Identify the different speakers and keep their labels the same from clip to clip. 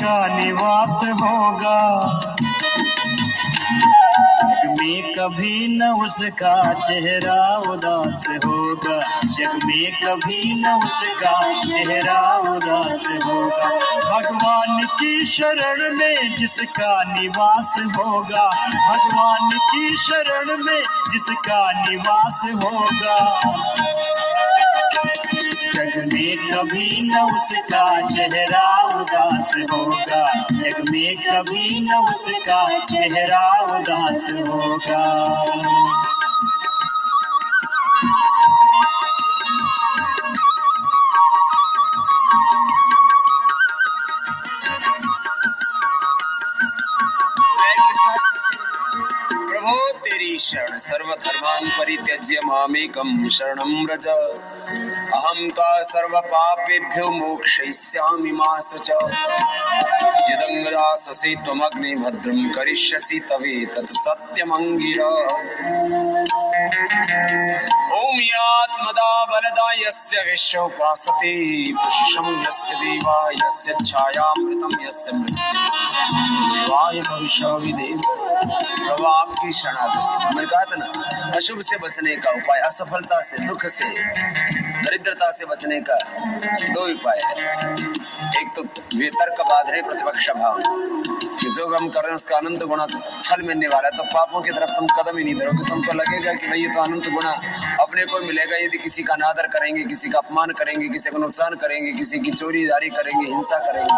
Speaker 1: का निवास होगा, जग में कभी न उसका चेहरा उदास होगा, जग में कभी न उसका चेहरा उदास होगा। भगवान की शरण में जिसका निवास होगा, भगवान की शरण में जिसका निवास होगा, जग में कभी न उसका चेहरा उदास होगा, जग में कभी न उसका चेहरा उदास होगा।
Speaker 2: प्रभो तेरी शरण सर्वधर्मान् परित्यज्य मामेकं शरणं व्रज। अहं त्वा सर्वपापेभ्यो मोक्षयिष्यामि मा शुच। यदं दास्यसि त्वमग्ने भद्रं करिष्यसि तवेतत् सत्यमङ्गिरः। ॐ यात्मदा बलदा यस्य विश्वोपासते पुरुषं यस्य देवा यस्य छायामृतं यस्य मृत्युवाय भविष्यविदेव। प्रभु आपकी शरणागति। मैंने कहा था ना, अशुभ से बचने का उपाय, असफलता से, दुख से, दरिद्रता से बचने का दो उपाय है। एक तो तर्क बाधरे प्रतिपक्ष भाव, कि जो हम कर रहे हैं उसका अनंत गुणा फल मिलने वाला है, तो पापों की तरफ तुम कदम ही नहीं धरोगे। तुमको लगेगा कि भाई ये तो अनंत गुणा अपने को मिलेगा यदि किसी का अनादर करेंगे, किसी का अपमान करेंगे, किसी को नुकसान करेंगे, किसी की चोरीदारी करेंगे, हिंसा करेंगे।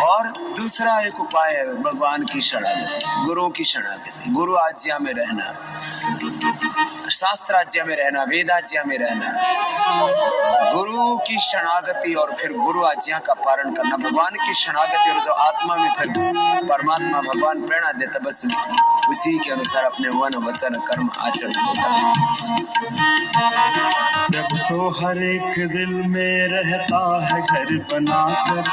Speaker 2: और दूसरा एक उपाय है भगवान की शरणागति, गुरु की शरणागति, गुरु आज्ञा में रहना, शास्त्र आज्ञा में रहना, वेद आज्ञा में रहना, गुरु की शरणागति और फिर गुरु आज्ञा का पालन करना, भगवान की शरणागति। और जो आत्मा में फिर परमात्मा भगवान प्रेरणा देता, बस उसी के अनुसार अपने मन वचन कर्म आचरण होता।
Speaker 1: जब तो हर एक दिल में रहता है घर बनाकर,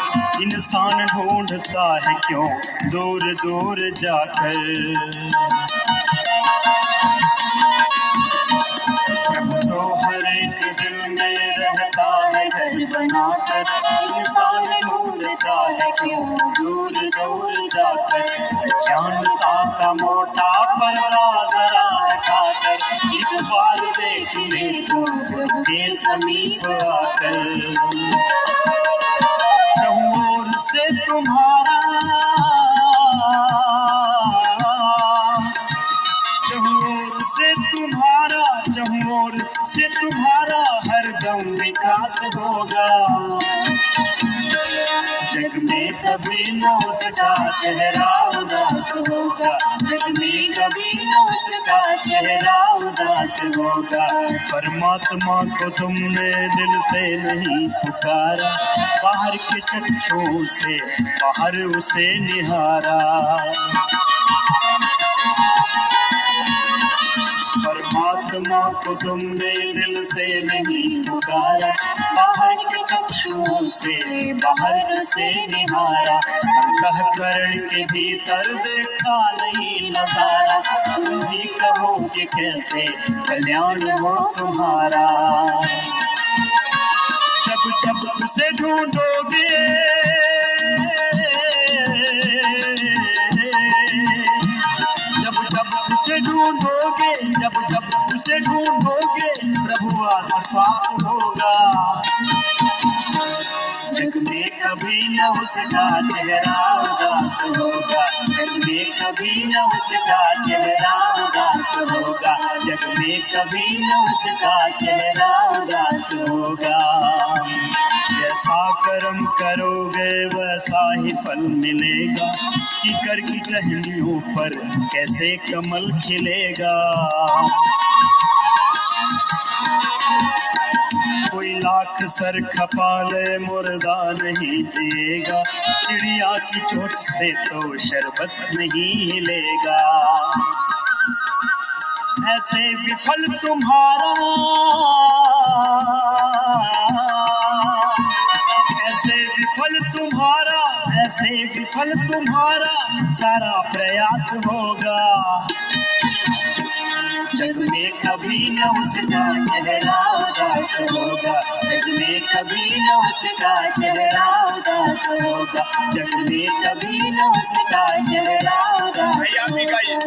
Speaker 1: इंसान ढूंढता है क्यों दूर दूर जाकर। जब तो हर एक दिल में रहता है घर बनाकर, इंसान ढूंढता है क्यों दूर दूर जाकर। जानता का मोटा पर्दा जरा हटाकर, एक बार देख ले तो प्रभु के समीप आकर। चहुओर से तुम्हारा, चहुओर से तुम्हारा, चहुओर से तुम्हारा हरदम विकास होगा, जग में कभी न उसका चेहरा उदास होगा, जग में कभी न उसका चेहरा उदास होगा। परमात्मा को तुमने दिल से नहीं पुकारा, बाहर के चक्षुओं से बाहर उसे निहारा। परमात्मा को तुमने दिल से नहीं पुकारा, बाहर के चक्षुओं से बाहर उसे निहारा। अंतःकरण के भीतर देखा नहीं नजारा, तुम भी कहो कि कैसे कल्याण हो तुम्हारा। जब जब उसे ढूंढोगे, जब जब उसे ढूंढोगे, जब जब उसे ढूंढोगे, प्रभु आस-पास होगा, जग में कभी न उसका चेहरा उदास होगा, जग में कभी न उसका चेहरा उदास होगा, जग में कभी न उसका चेहरा उदास होगा। जैसा कर्म करोगे वैसा ही फल मिलेगा, कीकर की टहनियों पर कैसे कमल खिलेगा। कोई लाख सर खपा ले मुर्दा नहीं जिएगा, चिड़िया की चोट से तो शरबत नहीं हिलेगा। ऐसे विफल तुम्हारा, ऐसे विफल तुम्हारा, ऐसे विफल तुम्हारा सारा प्रयास होगा, जग में कभी न उसका चेहरा उदास होगा, जग में कभी न उसका चेहरा उदास होगा, जग में कभी न उसका चेहरा उदास
Speaker 2: भैया भी गाइए।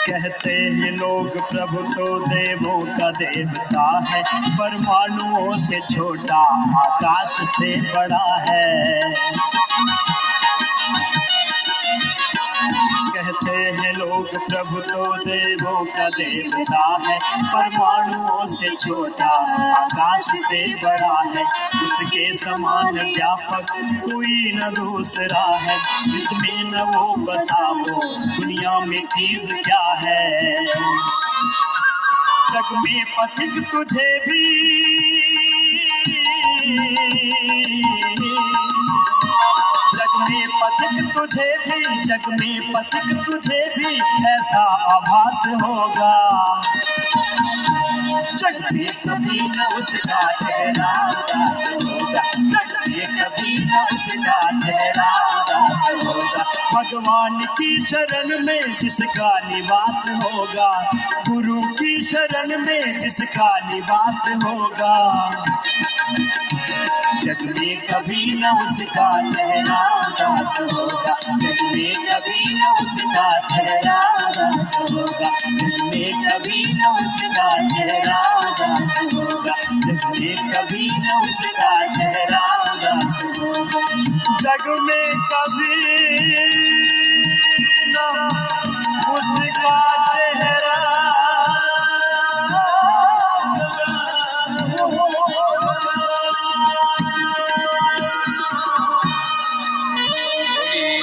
Speaker 1: कहते हैं लोग प्रभु तो देवों का देवता है, परमाणुओं से छोटा आकाश से बड़ा है। कहते हैं लोग प्रभु तो देवों का देवता है, परमाणुओं से छोटा आकाश से बड़ा है। उसके समान व्यापक कोई न दूसरा है, जिसमें न वो बसा हो दुनिया में चीज क्या है। जग में पथिक तुझे भी जग में पथिक तुझे भी ऐसा आभास होगा, जग में कभी न उसका चेहरा उदास होगा, जग में कभी न उसका चेहरा उदास होगा। भगवान की शरण में जिसका निवास होगा, गुरु की शरण में जिसका निवास होगा, जग में कभी न उसका चेहरा उदास होगा, जग में कभी न उसका चेहरा उदास होगा, जग में कभी न उसका चेहरा उदास होगा, जग में कभी न उसका चेहरा उदास होगा, जग में कभी न उसका चेहरा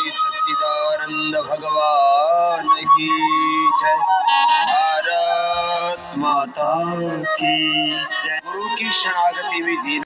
Speaker 2: सच्चिदानंद भगवान की जय। भारत माता की जय। गुरु की शरणागति में जीना